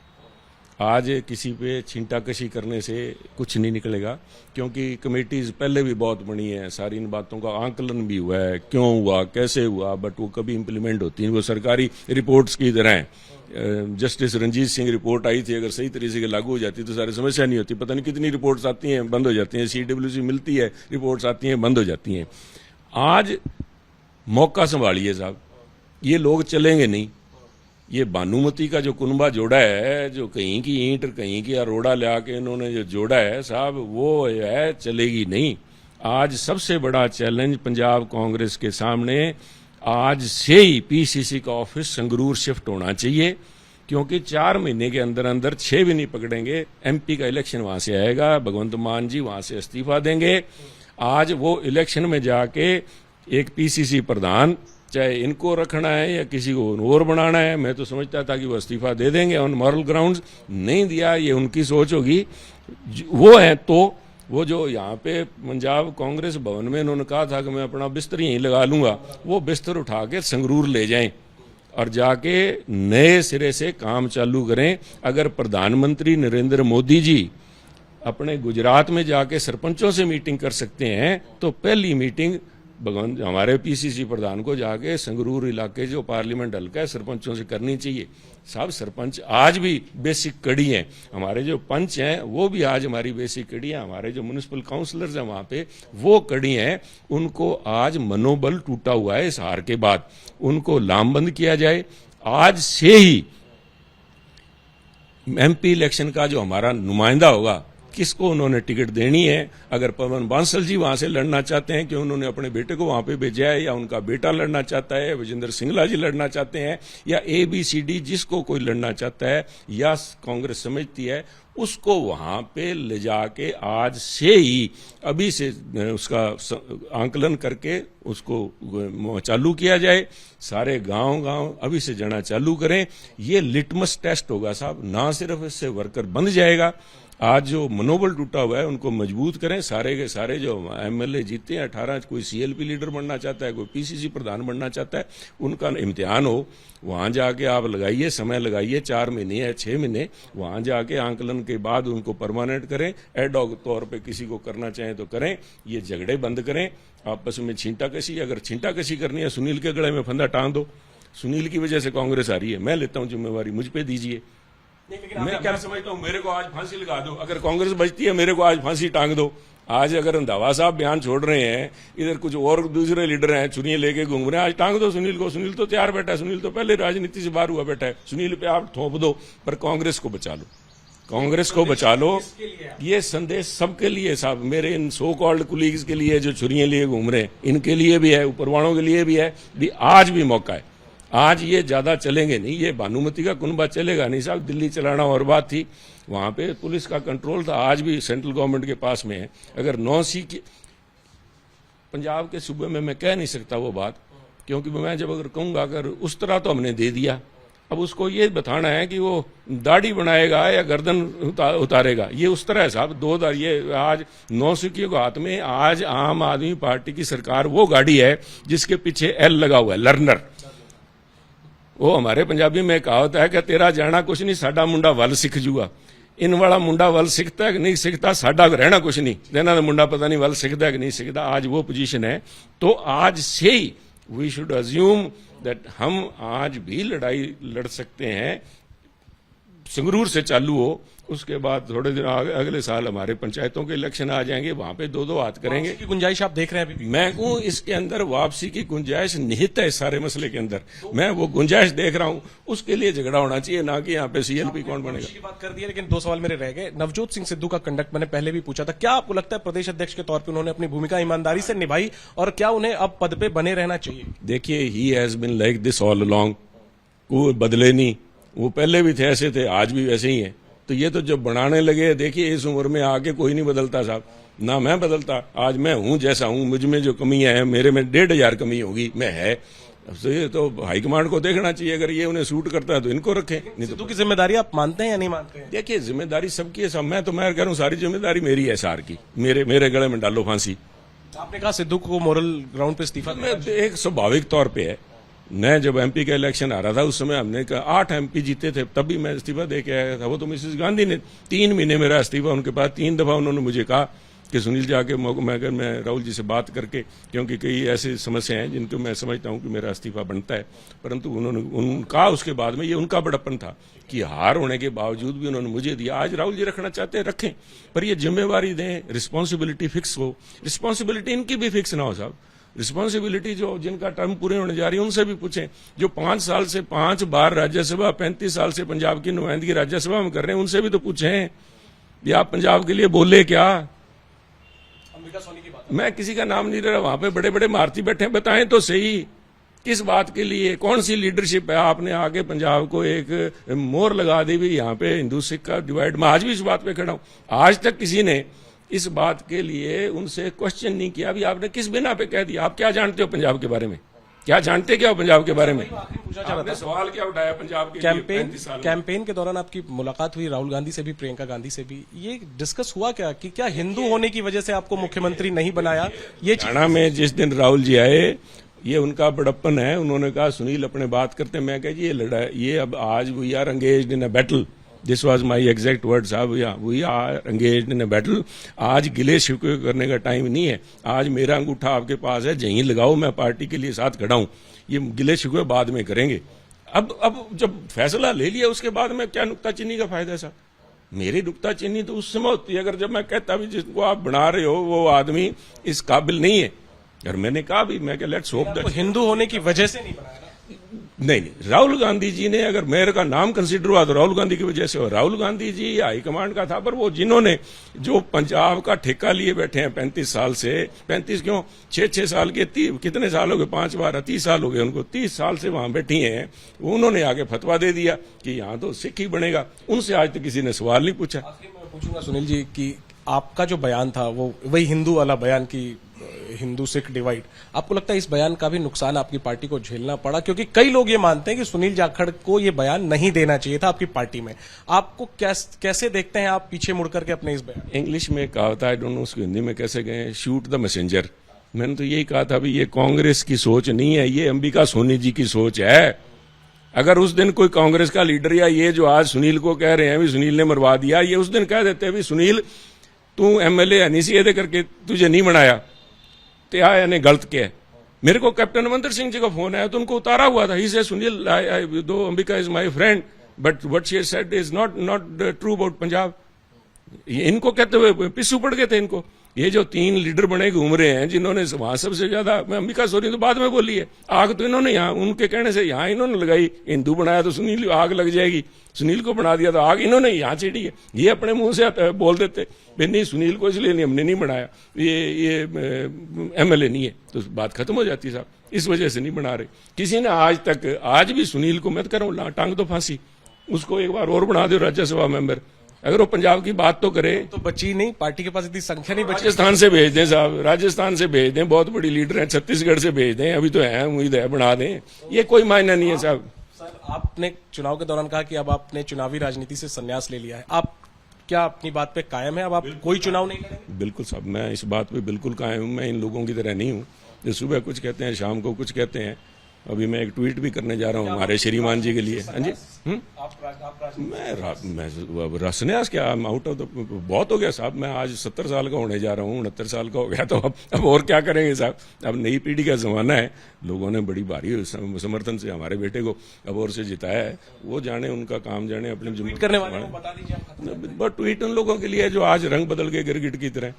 आज किसी पे छींटाकशी करने से कुछ नहीं निकलेगा, क्योंकि कमेटीज पहले भी बहुत बनी है, सारी इन बातों का आंकलन भी हुआ है, क्यों हुआ, कैसे हुआ, बट वो कभी इंप्लीमेंट होती हैं। वो सरकारी रिपोर्ट्स की तरह हैं। जस्टिस रंजीत सिंह रिपोर्ट आई थी, अगर सही तरीके से लागू हो जाती तो सारी समस्या नहीं होती। पता नहीं कितनी रिपोर्ट्स आती हैं, बंद हो जाती हैं, CWC मिलती है, रिपोर्ट्स आती हैं, बंद हो जाती हैं। आज मौका संभालिए साहब, ये लोग चलेंगे नहीं। ये भानुमती का जो कुनबा जोड़ा है, जो कहीं की ईंट कहीं की अरोड़ा ला के इन्होंने जो जोड़ा है साहब, वो है चलेगी नहीं। आज सबसे बड़ा चैलेंज पंजाब कांग्रेस के सामने, आज से ही PCC का ऑफिस संगरूर शिफ्ट होना चाहिए, क्योंकि 4 महीने के अंदर अंदर 6 भी नहीं पकड़ेंगे, MP का इलेक्शन वहां से आएगा, भगवंत मान जी वहां से इस्तीफा देंगे। आज वो इलेक्शन में जाके एक PCC प्रधान, चाहे इनको रखना है या किसी को और बनाना है, मैं तो समझता था कि वो इस्तीफा दे देंगे ऑन मॉरल ग्राउंड्स। नहीं दिया, ये उनकी सोच होगी। वो है तो वो जो यहाँ पे पंजाब कांग्रेस भवन में इन्होंने कहा था कि मैं अपना बिस्तर यहीं लगा लूंगा, वो बिस्तर उठा के संगरूर ले जाएं। और जाके नए सिरे से काम चालू करें। अगर प्रधानमंत्री नरेंद्र मोदी जी अपने गुजरात में जाके सरपंचों से मीटिंग कर सकते हैं तो पहली मीटिंग भगवंत हमारे पीसीसी प्रधान को जाके संगरूर इलाके जो पार्लियामेंट हल्का है सरपंचों से करनी चाहिए। साहब सरपंच आज भी बेसिक कड़ी हैं, हमारे जो पंच हैं वो भी आज हमारी बेसिक कड़ी हैं, हमारे जो म्युनिसिपल काउंसलर्स हैं वहां पे वो कड़ी हैं। उनको आज मनोबल टूटा हुआ है इस हार के बाद, उनको लामबंद किया जाए। आज से ही एमपी इलेक्शन का जो हमारा नुमाइंदा होगा किसको उन्होंने टिकट देनी है। अगर पवन बांसल जी वहां से लड़ना चाहते हैं कि उन्होंने अपने बेटे को वहां पे भेजा है, या उनका बेटा लड़ना चाहता है, विजेंद्र सिंगला जी लड़ना चाहते हैं, या ABCD जिसको कोई लड़ना चाहता है या कांग्रेस समझती है उसको वहां पे ले जाके आज से ही अभी से उसका आंकलन करके उसको चालू किया जाए। सारे गांव अभी से जाना चालू करें। ये लिटमस टेस्ट होगा साहब, ना सिर्फ इससे वर्कर बंध जाएगा, आज जो मनोबल टूटा हुआ है उनको मजबूत करें। सारे के सारे जो MLA जीते हैं 18, कोई CLP लीडर बनना चाहता है, कोई PCC प्रधान बनना चाहता है, उनका इम्तिहान हो। वहां जाके आप लगाइए, समय लगाइए, 4 महीने या 6 महीने, वहां जाके आंकलन के बाद उनको परमानेंट करें। एडॉक तौर पे किसी को करना चाहें तो करें, ये झगड़े बंद करें। आपस में छींटाकशी, अगर छींटाकशी करनी है सुनील के गले में फंदा टांग दो। सुनील की वजह से कांग्रेस आ रही है, मैं लेता हूं जिम्मेवारी, मुझ पे दीजिए। मैं क्या समझता हूं, मेरे को आज फांसी लगा दो, अगर कांग्रेस बचती है मेरे को आज फांसी टांग दो। आज अगर रंधावा साहब बयान छोड़ रहे हैं, इधर कुछ और दूसरे लीडर हैं चुनिया लेके घूम रहे हैं, आज टांग दो सुनील को। सुनील तो तैयार बैठा है, सुनील तो पहले राजनीति से बाहर हुआ बैठा है, सुनील पे आप थोप दो, पर कांग्रेस को बचा लो, कांग्रेस को बचा लो। ये संदेश सबके लिए साहब, मेरे इन सो कॉल्ड कुलीग्स के लिए जो छुरियां लिए घूम रहे हैं, इनके लिए भी है, ऊपर वालों के लिए भी है। आज भी मौका है, आज ये ज्यादा चलेंगे नहीं, ये भानुमति का कुनबा चलेगा नहीं साहब। दिल्ली चलाना और बात थी, वहां पे पुलिस का कंट्रोल था, आज भी सेंट्रल गवर्नमेंट के पास में है। अगर 9C की पंजाब के सूबे में मैं कह नहीं सकता वो बात, क्योंकि मैं जब अगर कहूंगा अगर उस तरह तो हमने दे दिया, अब उसको ये बताना है कि वो दाढ़ी बनाएगा या गर्दन उतारेगा, ये उस तरह है साहब। 2 ये आज 9C के हाथ में, आज आम आदमी पार्टी की सरकार वो गाड़ी है जिसके पीछे L लगा हुआ है, लर्नर। वो हमारे पंजाबी में कहावत है कि तेरा जाना कुछ नहीं, साडा मुंडा वल सिख जूगा। इन वाला मुंडा वल सिखता है कि नहीं सिखता, साडा रहना कुछ नहीं, देना तो मुंडा पता नहीं वल सिखता है कि नहीं सिखता। आज वो पोजीशन है, तो आज से ही वी शुड अज्यूम दैट हम आज भी लड़ाई लड़ सकते हैं। संगरूर से चालू हो, उसके बाद थोड़े दिन अगले साल हमारे पंचायतों के इलेक्शन आ जाएंगे, वहां पे 2-2 हाथ करेंगे। की गुंजाइश आप देख रहे हैं अभी? मैं कहूं इसके अंदर वापसी की गुंजाइश निहित है इस सारे मसले के अंदर, मैं वो गुंजाइश देख रहा हूं। उसके लिए झगड़ा होना चाहिए, ना कि यहाँ पे CLP कौन बनेगा। की बात कर दी है, लेकिन 2 सवाल मेरे रह गए। नवजोत सिंह सिद्धू का कंडक्ट मैंने पहले भी पूछा था, क्या आपको लगता है प्रदेश अध्यक्ष के तौर पर उन्होंने अपनी भूमिका ईमानदारी से निभाई, और क्या उन्हें अब पद पे बने रहना चाहिए? देखिए, he has been like this all along, वो बदले नहीं, वो पहले भी थे ऐसे थे, आज भी वैसे ही है। तो ये तो जब बनाने लगे, देखिए इस उम्र में आके कोई नहीं बदलता साहब, ना मैं बदलता, आज मैं हूं जैसा हूं, मुझ में जो कमियां हैं, मेरे में 1,500 कमी होगी, मैं है। तो ये तो हाईकमांड को देखना चाहिए, अगर ये उन्हें सूट करता है तो इनको रखें, नहीं तो। की जिम्मेदारी आप मानते हैं या नहीं मानते हैं? देखिए, जिम्मेदारी सबकी है साहब, मैं कह रहा हूँ सारी जिम्मेदारी मेरी है सार की, मेरे गले में डालो फांसी। आपने कहा सिद्धू को मोरल ग्राउंड पे इस्तीफा, एक स्वाभाविक तौर पर है। मैं जब MP का इलेक्शन आ रहा था उस समय हमने 8 MP जीते थे, तब भी मैं इस्तीफा दे के आया था। वो तो मिसेस गांधी ने 3 महीने मेरा इस्तीफा उनके पास, 3 दफा उन्होंने मुझे कहा कि सुनील जाके मैं राहुल जी से बात करके, क्योंकि कई ऐसी समस्या हैं जिनको मैं समझता हूं कि मेरा इस्तीफा बनता है, परंतु उन्होंने उनका उसके बाद में ये उनका बड़प्पन था कि हार होने के बावजूद भी उन्होंने मुझे दिया। आज राहुल जी रखना चाहते हैं रखें, पर ये जिम्मेवारी दें, रिस्पॉन्सिबिलिटी फिक्स हो। रिस्पॉन्सिबिलिटी इनकी भी फिक्स ना हो साहब, रिस्पॉन्सिबिलिटी जो जिनका टर्म पूरे होने जा रही है उनसे भी पूछें। जो 5 साल से 5 बार राज्यसभा, 35 साल से पंजाब की नुमाइंदगी राज्यसभा में कर रहे हैं, उनसे भी तो पूछें कि आप पंजाब के लिए बोले क्या। मैं किसी का नाम नहीं ले रहा, वहां पे बड़े बड़े मारती बैठे हैं, बताएं तो सही किस बात के लिए, कौन सी लीडरशिप है। आपने आके पंजाब को एक मोहर लगा दी भी, यहाँ पे हिंदू सिख का डिवाइड। मैं आज भी इस बात पे खड़ा हूं, आज तक किसी ने इस बात के लिए उनसे क्वेश्चन नहीं किया भी आपने किस बिना पे कह दिया। आप क्या जानते हो पंजाब के बारे में, क्या जानते क्या हो पंजाब के बारे में? आपने सवाल क्या उठाया पंजाब के कैंपेन के दौरान आपकी मुलाकात हुई राहुल गांधी से भी, प्रियंका गांधी से भी, ये डिस्कस हुआ क्या कि क्या हिंदू होने की वजह से आपको मुख्यमंत्री नहीं बनाया? ये हरियाणा में जिस दिन राहुल जी आए ये उनका बड़प्पन है। उन्होंने कहा सुनील अपने बात करते, मैं कहा जी ये लड़ाई, ये अब आज we are engaged in a battle, this was my exact word साहब, we are engaged in a battle. आज गिले शिकवे करने का टाइम नहीं है, आज मेरा अंगूठा आपके पास है, जहीं लगाओ, मैं पार्टी के लिए साथ खड़ा हूं, ये गिले शिकवे बाद में करेंगे। अब जब फैसला ले लिया उसके बाद में क्या नुक्ताचीनी का फायदा है साहब? मेरी नुक्ताचीनी तो उस समय होती है अगर जब मैं कहता भी जिसको आप बना रहे हो वो आदमी इस काबिल नहीं है। और मैंने कहा भी, मैं क्या लेट्स होप दैट हिंदू होने की वजह से नहीं बनाया ना? नहीं, राहुल गांधी जी ने, अगर मेयर का नाम कंसीडर हुआ तो राहुल गांधी की वजह से हो। राहुल गांधी जी हाईकमांड का था, पर वो जिन्होंने जो पंजाब का ठेका लिए बैठे हैं 35 साल से, 35 क्यों, 6 साल के, कितने साल हो गए, 5 बार 30 साल हो गए उनको, 30 साल से वहां बैठी हैं, उन्होंने आगे फतवा दे दिया कि यहाँ तो सिख ही बनेगा। उनसे आज तक किसी ने सवाल नहीं पूछा। मैं पूछूंगा सुनील जी कि आपका जो बयान था वो वही हिंदू वाला बयान की हिंदू सिख डिवाइड, आपको लगता है इस बयान का भी नुकसान आपकी पार्टी को झेलना पड़ा? क्योंकि कई लोग ये मानते हैं कि सुनील जाखड़ को ये बयान नहीं देना चाहिए था आपकी पार्टी में। आपको कैसे देखते हैं आप पीछे मुड़ करके अपने इस बयान? इंग्लिश में कहावत है, आई डोंट नो उसको हिंदी में कैसे गए, शूट द मैसेंजर। मैंने तो यही कहा था भी ये कांग्रेस की सोच नहीं है, ये अंबिका सोनी जी की सोच है। अगर उस दिन कोई कांग्रेस का लीडर या ये जो आज सुनील को कह रहे हैं भी सुनील ने मरवा दिया, ये उस दिन कह देते हैं भी सुनील तू एमएलए है नहीं सी ये करके तुझे नहीं बनाया, तो यानी गलत क्या है। मेरे को कैप्टन अमरिंदर सिंह जी का फोन आया तो उनको उतारा हुआ था, ही से सुनील दो Ambika is my friend but what she said is not true about Punjab. इनको कहते हुए पिस्सू पड़ गए थे इनको। ये जो 3 लीडर बने घूम रहे हैं जिन्होंने वहां सबसे ज्यादा, अंबिका सोनी तो बाद में बोली है, आग तो इन्होंने यहाँ उनके कहने से यहाँ इन्होंने लगाई, हिंदू बनाया तो सुनील आग लग जाएगी, सुनील को बना दिया तो आग इन्होंने यहाँ चिड़ी है। ये अपने मुंह से बोल देते भाई नहीं सुनील को इसलिए नहीं हमने नहीं बनाया, ये एमएलए नहीं है, तो बात खत्म हो जाती साहब। इस वजह से नहीं बना रहे। किसी ने आज तक, आज भी सुनील को मत करो टांग तो फांसी, उसको एक बार और बना दो राज्यसभा मेंबर, अगर वो पंजाब की बात तो करे। तो बची नहीं, पार्टी के पास इतनी संख्या नहीं बची। राजस्थान से भेज दें साहब, राजस्थान से भेज दें, बहुत बड़ी लीडर है, छत्तीसगढ़ से भेज दें, अभी तो है, उम्मीद है बना दें, ये कोई मायना नहीं है साहब। सर, आपने चुनाव के दौरान कहा कि अब आपने चुनावी राजनीति से संन्यास ले लिया है, आप क्या अपनी बात पे कायम है? अब आप कोई चुनाव नहीं करेंगे? बिल्कुल साहब, मैं इस बात पे बिल्कुल कायम हूं। मैं इन लोगों की तरह नहीं हूं जो सुबह कुछ कहते हैं शाम को कुछ कहते हैं। अभी मैं एक ट्वीट भी करने जा रहा हूँ हमारे श्रीमान जी के लिए। हाँ जी, मैं रसन्यास क्या, आउट ऑफ द, बहुत हो गया साहब। मैं आज 70 साल का होने जा रहा हूँ, 69 साल का हो गया, तो अब और क्या करेंगे साहब। अब नई पीढ़ी का जमाना है, लोगों ने बड़ी भारी समर्थन से हमारे बेटे को अब और से जिताया है, वो जाने, उनका काम जाने, अपने ट्वीट करने वाले को बता दीजिए। बट ट्वीट उन लोगों के लिए जो आज रंग बदल के गिरगिट की तरह,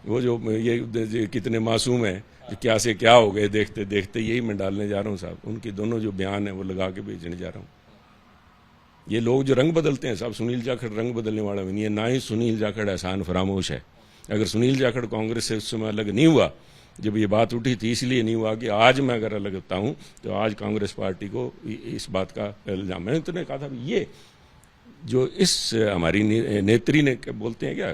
वो जो ये कितने मासूम है, क्या से क्या हो गए देखते देखते, यही मैं डालने जा रहा हूँ साहब। उनकी दोनों जो बयान है वो लगा के भेजने जा रहा हूँ। ये लोग जो रंग बदलते हैं साहब, सुनील जाखड़ रंग बदलने वाला भी नहीं है, ना ही सुनील जाखड़ एहसान फरामोश है। अगर सुनील जाखड़ कांग्रेस से उस समय अलग नहीं हुआ, जब ये बात उठी थी, इसलिए नहीं हुआ कि आज मैं अगर अलग होता हूँ तो आज कांग्रेस पार्टी को इस बात का इल्जाम। मैंने तो कहा था ये जो इस हमारी नेत्री ने बोलते हैं क्या,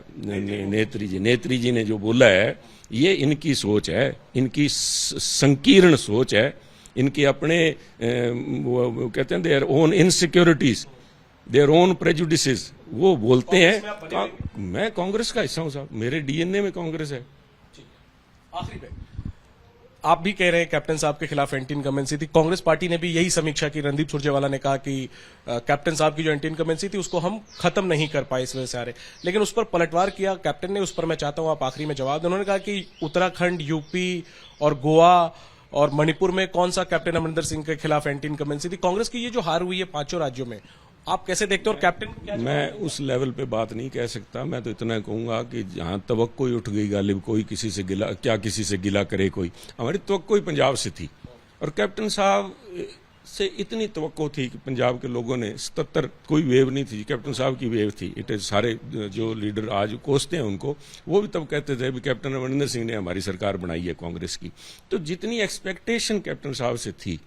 नेत्री जी ने जो बोला है, ये इनकी सोच है, इनकी संकीर्ण सोच है, इनके अपने वो कहते हैं their own insecurities, their own prejudices, वो बोलते हैं। मैं कांग्रेस का हिस्सा हूं साहब, मेरे डीएनए में कांग्रेस है। आखिरी पे आप भी कह रहे हैं कैप्टन साहब के खिलाफ एंटी इनकमेंसी थी, कांग्रेस पार्टी ने भी यही समीक्षा की। रणदीप सुरजेवाला ने कहा कि कैप्टन साहब की जो एंटी इनकमेंसी थी उसको हम खत्म नहीं कर पाए, इस वजह से आ रहे, लेकिन उस पर पलटवार किया कैप्टन ने। उस पर मैं चाहता हूं आप आखिरी में जवाब दें। उन्होंने कहा कि उत्तराखंड, यूपी और गोवा और मणिपुर में कौन सा कैप्टन अमरिंदर सिंह के खिलाफ एंटी इनकमेंसी थी? कांग्रेस की ये जो हार हुई है 5 राज्यों में, आप कैसे देखते हो? और कैप्टन को क्या? मैं उस लेवल पे बात नहीं कह सकता। मैं तो इतना कहूंगा कि जहां तवक्को ही उठ गई गालिब, कोई किसी से गिला, क्या किसी से गिला करे कोई, हमारी तवक्को ही पंजाब से थी। और कैप्टन साहब से इतनी तवक्को थी कि पंजाब के लोगों ने 77, कोई वेव नहीं थी, कैप्टन साहब की वेव थी। इट सारे जो लीडर आज कोसते हैं उनको, वो भी तब कहते थे भी कैप्टन अमरिंदर सिंह ने हमारी सरकार बनाई है कांग्रेस की। तो जितनी एक्सपेक्टेशन कैप्टन साहब से थी,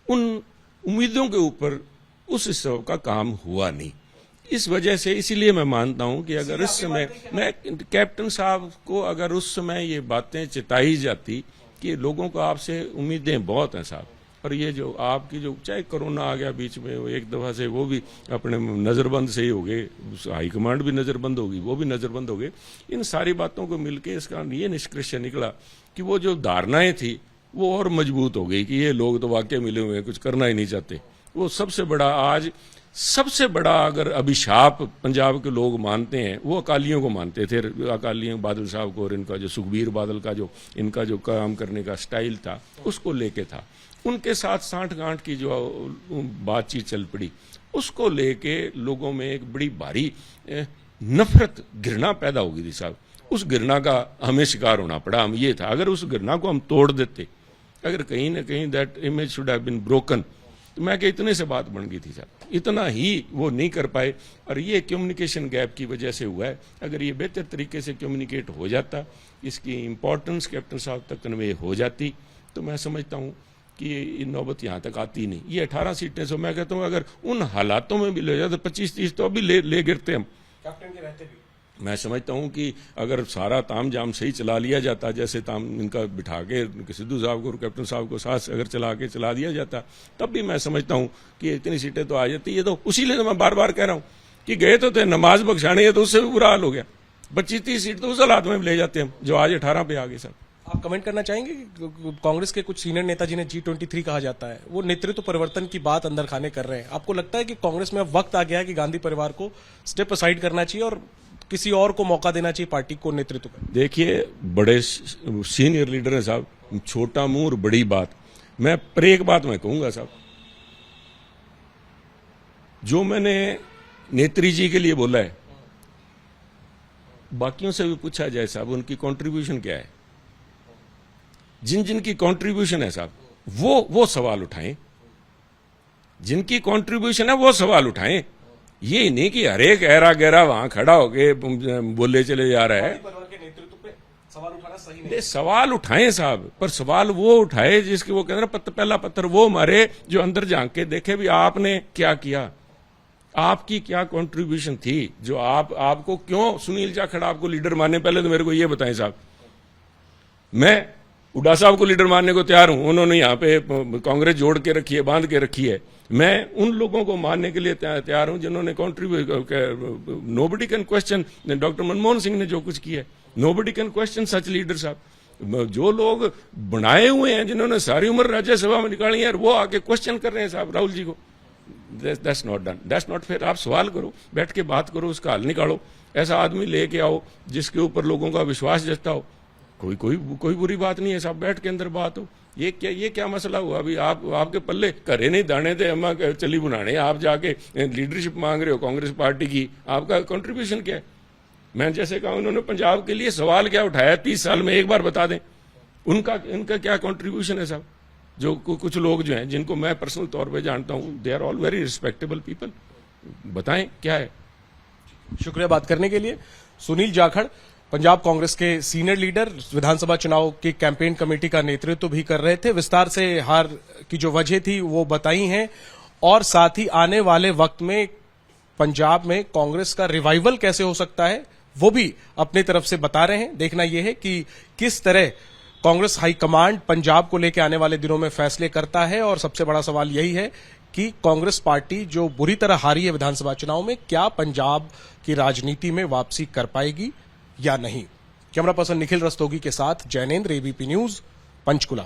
उन उम्मीदों के ऊपर उस हिस्से का काम हुआ नहीं। इस वजह से, इसीलिए मैं मानता हूं कि अगर इस समय मैं कैप्टन साहब को, अगर उस समय ये बातें चिताई जाती कि लोगों को आपसे उम्मीदें बहुत हैं साहब, और ये जो आपकी जो, चाहे कोरोना आ गया बीच में, वो एक दफा से वो भी अपने नजरबंद से ही हो गए, हाईकमांड भी नजरबंद होगी, वो भी नजरबंद हो गए। इन सारी बातों को मिलकर इसका ये निष्कर्ष निकला कि वो जो धारणाएं थी वो और मजबूत हो गई कि ये लोग तो वाकई मिले हुए हैं, कुछ करना ही नहीं चाहते। वो सबसे बड़ा आज सबसे बड़ा अगर अभिशाप पंजाब के लोग मानते हैं वो अकालियों को मानते थे, अकालियों बादल साहब को, और इनका जो सुखबीर बादल का जो इनका जो काम करने का स्टाइल था उसको लेके था। उनके साथ सांठ गांठ की जो बातचीत चल पड़ी उसको लेके लोगों में एक बड़ी भारी नफरत घृणा पैदा हो गई थी साहब। उस घृणा का हमें शिकार होना पड़ा। हम ये था, अगर उस घृणा को हम तोड़ देते, अगर कहीं ना कहीं that image should have been broken, तो मैं कि इतने से बात बन गई थी साहब। इतना ही वो नहीं कर पाए और ये कम्युनिकेशन गैप की वजह से हुआ है। अगर ये बेहतर तरीके से कम्युनिकेट हो जाता, इसकी इंपॉर्टेंस कैप्टन साहब तक कन्वे हो जाती, तो मैं समझता हूँ कि ये नौबत यहाँ तक आती नहीं। ये 18 सीटें, सो मैं कहता हूँ अगर उन हालातों में भी ले जाते 25-30 तो अभी ले गिरते हम कैप्टन के रहते भी। मैं समझता हूं कि अगर सारा ताम जाम सही चला लिया जाता, जैसे ताम इनका बिठा के सिद्धू साहब को और कैप्टन साहब को साथ अगर चला दिया जाता, तब भी मैं समझता हूं कि इतनी सीटें तो आ जाती। ये तो उसी लिए तो मैं बार बार कह रहा हूं कि गए तो थे नमाज बख्शाने, ये तो उससे भी बुरा हाल हो गया। 25-30 सीट तो उस हालात में ले जाते हम जो आज 18 पे आ गए सर। आप कमेंट करना चाहेंगे कि कांग्रेस के कुछ सीनियर नेता जिन्हें G23 कहा जाता है, वो नेतृत्व परिवर्तन की बात अंदर खाने कर रहे हैं। आपको लगता है कि कांग्रेस में अब वक्त आ गया है कि गांधी परिवार को स्टेप असाइड करना चाहिए और किसी और को मौका देना चाहिए पार्टी को नेतृत्व का? देखिए, बड़े सीनियर लीडर हैं साहब, छोटा मुंह और बड़ी बात। मैं पर एक बात मैं कहूंगा साहब, जो मैंने नेत्री जी के लिए बोला है, बाकियों से भी पूछा जाए साहब उनकी कंट्रीब्यूशन क्या है। जिन जिन की कंट्रीब्यूशन है साहब वो सवाल उठाएं, जिनकी कंट्रीब्यूशन है वो सवाल उठाएं। ये नहीं कि हर एक ऐरा गहरा वहां खड़ा होके बोले चले जा रहा है। के नेतृत्व पे सवाल उठाना सही नहीं, सवाल उठाएं साहब, पर सवाल वो उठाए जिसके वो कहते हैं पहला पत्थर वो मारे जो अंदर झांक के देखे भी आपने क्या किया, आपकी क्या कंट्रीब्यूशन थी, जो आपको क्यों सुनील जाखड़ आपको लीडर मानने, पहले तो मेरे को ये बताएं साहब। मैं हुड्डा साहब को लीडर मानने को तैयार हूं, उन्होंने यहाँ पे कांग्रेस जोड़ के रखी है, बांध के रखी है। मैं उन लोगों को मानने के लिए तैयार हूं जिन्होंने contribute. Nobody can question doctor Manmohan Singh ने जो कुछ किया है, nobody can question such leader साहब। जो लोग बनाए हुए हैं, जिन्होंने सारी उम्र राज्यसभा में निकाली है, वो आके क्वेश्चन कर रहे हैं साहब राहुल जी को। That's not done, that's not fair. आप सवाल करो, बैठ के बात करो, उसका हल निकालो। ऐसा आदमी लेके आओ जिसके ऊपर लोगों का विश्वास जता हो। कोई बुरी बात नहीं है साहब, बैठ के अंदर बात हो। ये क्या मसला हुआ? अभी आपके पल्ले घरे नहीं दाने थे अम्मा चली बुनाने, आप जाके लीडरशिप मांग रहे हो कांग्रेस पार्टी की। आपका कंट्रीब्यूशन क्या है? मैं जैसे कहा, उन्होंने पंजाब के लिए सवाल क्या उठाया 30 साल में, एक बार बता दें इनका क्या कंट्रीब्यूशन है साहब। जो कुछ लोग जो हैं जिनको मैं पर्सनल तौर पे जानता हूं, they are all very respectable people, बताएं क्या है। शुक्रिया बात करने के लिए। सुनील जाखड़ पंजाब कांग्रेस के सीनियर लीडर, विधानसभा चुनाव की कैंपेन कमेटी का नेतृत्व भी कर रहे थे। विस्तार से हार की जो वजह थी वो बताई हैं और साथ ही आने वाले वक्त में पंजाब में कांग्रेस का रिवाइवल कैसे हो सकता है वो भी अपनी तरफ से बता रहे हैं। देखना यह है कि किस तरह कांग्रेस हाईकमांड पंजाब को लेकर आने वाले दिनों में फैसले करता है। और सबसे बड़ा सवाल यही है कि कांग्रेस पार्टी जो बुरी तरह हारी है विधानसभा चुनाव में, क्या पंजाब की राजनीति में वापसी कर पाएगी या नहीं। कैमरा पर्सन निखिल रस्तोगी के साथ जैनेंद्र, एबीपी न्यूज, पंचकुला।